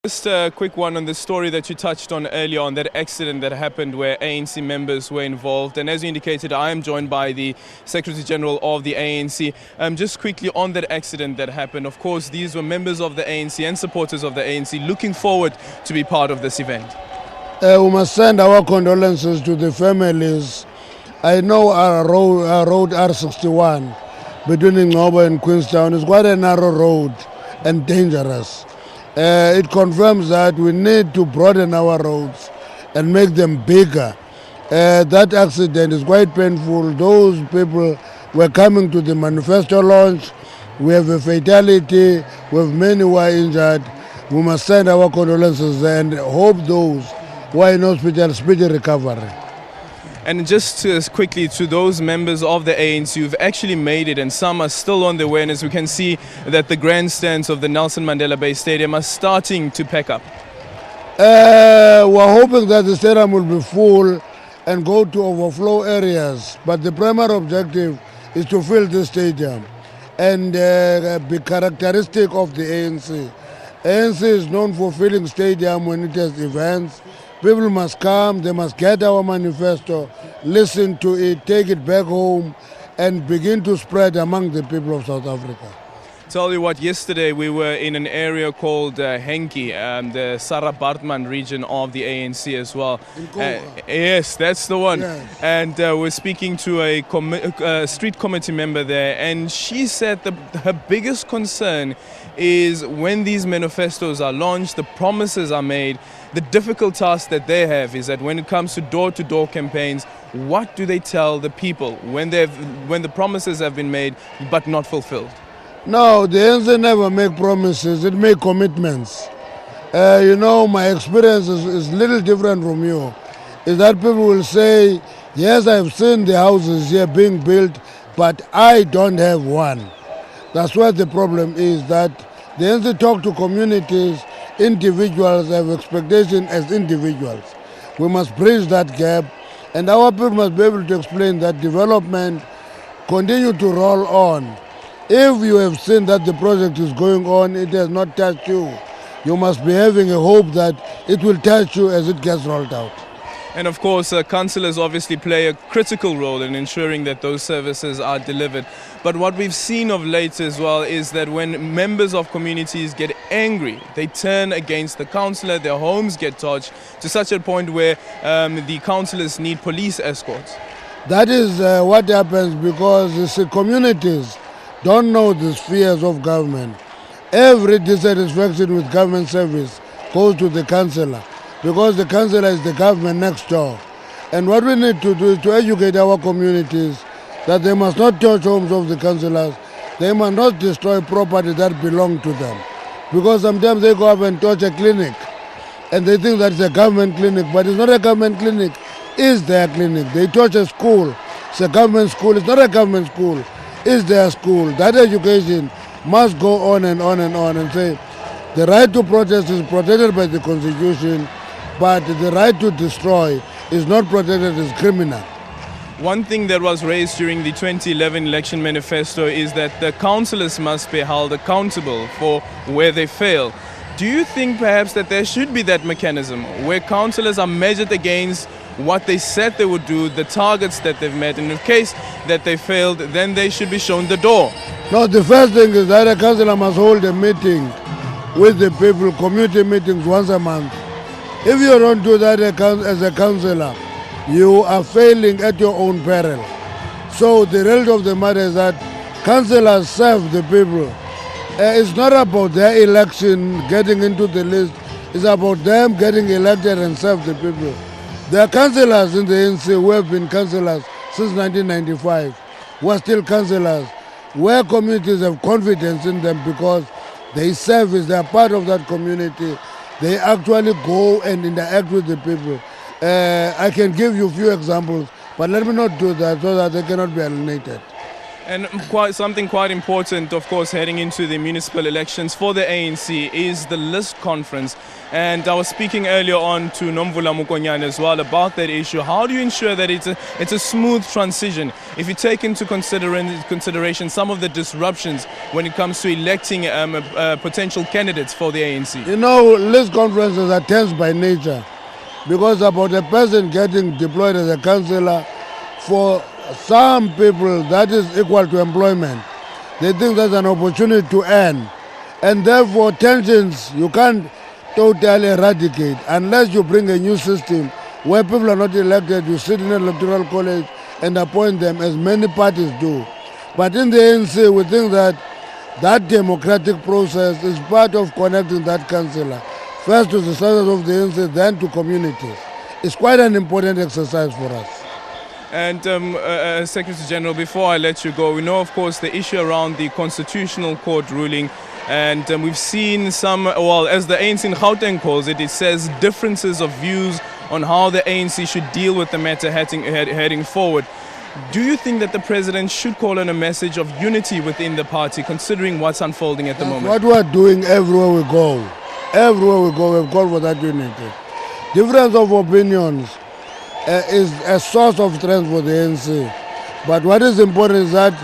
Just a quick one on the story that you touched on earlier on, that accident that happened where ANC members were involved. And as you indicated, I am joined by the Secretary General of the ANC. Just quickly on that accident that happened, of course, these were members of the ANC and supporters of the ANC looking forward to be part of this event. We must send our condolences to the families. I know our road R61 between Ngcobo and Queenstown is quite a narrow road and dangerous. It confirms that we need to broaden our roads and make them bigger. That accident is quite painful. Those people were coming to the manifesto launch. We have a fatality. We have many who are injured. We must send our condolences and hope those who are in hospital speedy recovery. And just quickly to those members of the ANC who've actually made it, and some are still on their way, and as we can see that the grandstands of the Nelson Mandela Bay Stadium are starting to pack up. We're hoping that the stadium will be full and go to overflow areas, but the primary objective is to fill the stadium and be characteristic of the ANC. ANC is known for filling stadium when it has events. People must come, they must get our manifesto, listen to it, take it back home, and begin to spread among the people of South Africa. Tell you what, yesterday we were in an area called Henki, the Sarah Bartman region of the ANC as well. Yes, that's the one. Yes. And we're speaking to a street committee member there, and she said her biggest concern is when these manifestos are launched, the promises are made. The difficult task that they have is that when it comes to door-to-door campaigns, what do they tell the people when the promises have been made but not fulfilled? No, the ANC never make promises, it make commitments. My experience is a little different from you. Is that people will say, yes, I've seen the houses here being built, but I don't have one. That's where the problem is, that the ANC talk to communities, individuals have expectation as individuals. We must bridge that gap, and our people must be able to explain that development continue to roll on. If you have seen that the project is going on, it has not touched you, you must be having a hope that it will touch you as it gets rolled out. And of course, councillors obviously play a critical role in ensuring that those services are delivered. But what we've seen of late as well is that when members of communities get angry, they turn against the councillor, their homes get torched to such a point where the councillors need police escorts. That is what happens because the communities don't know the spheres of government. Every dissatisfaction with government service goes to the councillor, because the councillor is the government next door. And what we need to do is to educate our communities that they must not touch homes of the councillors, they must not destroy property that belongs to them. Because sometimes they go up and touch a clinic and they think that it's a government clinic, but it's not a government clinic, it's their clinic. They touch a school, it's a government school, it's not a government school, it's their school. That education must go on and on and on and say the right to protest is protected by the Constitution, but the right to destroy is not protected as criminal. One thing that was raised during the 2011 Election Manifesto is that the councillors must be held accountable for where they fail. Do you think perhaps that there should be that mechanism where councillors are measured against what they said they would do, the targets that they've met, and in case that they failed, then they should be shown the door? No, the first thing is that a councillor must hold a meeting with the people, community meetings once a month. If you don't do that as a councillor, you are failing at your own peril. So the reality of the matter is that councillors serve the people. It's not about their election, getting into the list. It's about them getting elected and serve the people. There are councillors in the ANC who have been councillors since 1995, who are still councillors, where communities have confidence in them because they service, they are part of that community. They actually go and interact with the people. I can give you a few examples, but let me not do that so that they cannot be alienated. And something quite important, of course, heading into the municipal elections for the ANC is the list conference. And I was speaking earlier on to Nomvula Mukonyane as well about that issue. How do you ensure that it's a smooth transition if you take into consideration some of the disruptions when it comes to electing potential candidates for the ANC? You know, list conferences are tense by nature because about a person getting deployed as a councillor, for some people that is equal to employment. They think that's an opportunity to earn, and therefore tensions you can't totally eradicate unless you bring a new system where people are not elected. You sit in an electoral college and appoint them, as many parties do. But in the ANC, we think that that democratic process is part of connecting that councillor first to the citizens of the ANC, then to communities. It's quite an important exercise for us. And Secretary General, before I let you go, we know, of course, the issue around the Constitutional Court ruling. And we've seen some, well, as the ANC in Gauteng calls it, it says differences of views on how the ANC should deal with the matter heading forward. Do you think that the president should call on a message of unity within the party, considering what's unfolding at the moment? What we're doing everywhere we go. Everywhere we go, we've called for that unity. Difference of opinions is a source of strength for the ANC. But what is important is that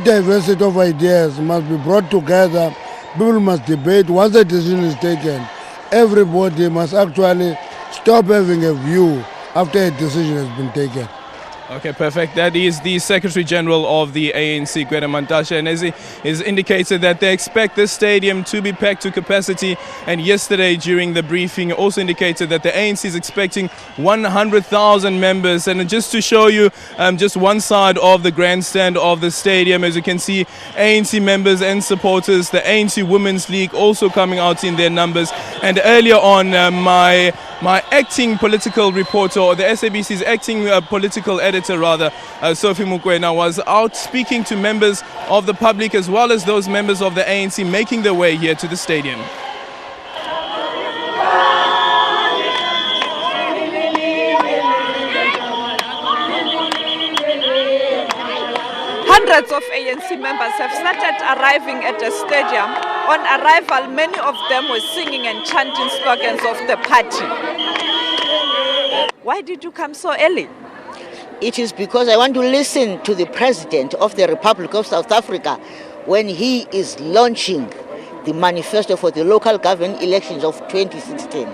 diversity of ideas must be brought together. People must debate. Once a decision is taken, everybody must actually stop having a view after a decision has been taken. Okay, perfect. That is the Secretary General of the ANC, Gwede Mantashe, and as he is indicated that they expect this stadium to be packed to capacity. And yesterday during the briefing also indicated that the ANC is expecting 100,000 members. And just to show you just one side of the grandstand of the stadium, as you can see, ANC members and supporters, the ANC Women's League also coming out in their numbers. And earlier on, my acting political reporter, or the SABC's acting political editor rather, Sophie Mukwena, was out speaking to members of the public as well as those members of the ANC making their way here to the stadium. Hundreds of ANC members have started arriving at the stadium. On arrival, many of them were singing and chanting slogans of the party. Why did you come so early? It is because I want to listen to the President of the Republic of South Africa when he is launching the manifesto for the local government elections of 2016.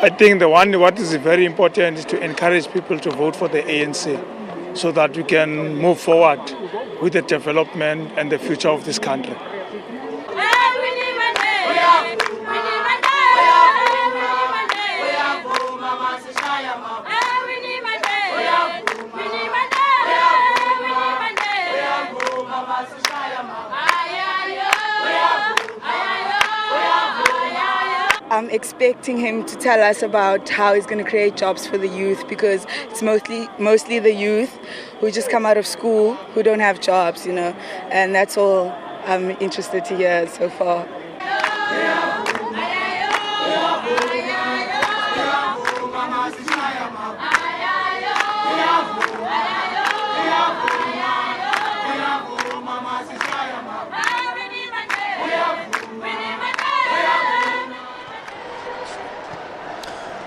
I think what is very important is to encourage people to vote for the ANC so that we can move forward with the development and the future of this country. I'm expecting him to tell us about how he's going to create jobs for the youth, because it's mostly the youth who just come out of school who don't have jobs, and that's all I'm interested to hear so far.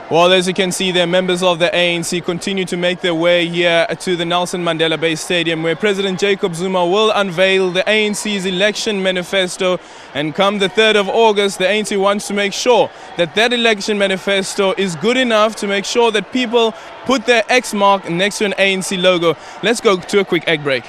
Well, as you can see there, members of the ANC continue to make their way here to the Nelson Mandela Bay Stadium, where President Jacob Zuma will unveil the ANC's election manifesto. And come the 3rd of August, the ANC wants to make sure that that election manifesto is good enough to make sure that people put their X mark next to an ANC logo. Let's go to a quick egg break.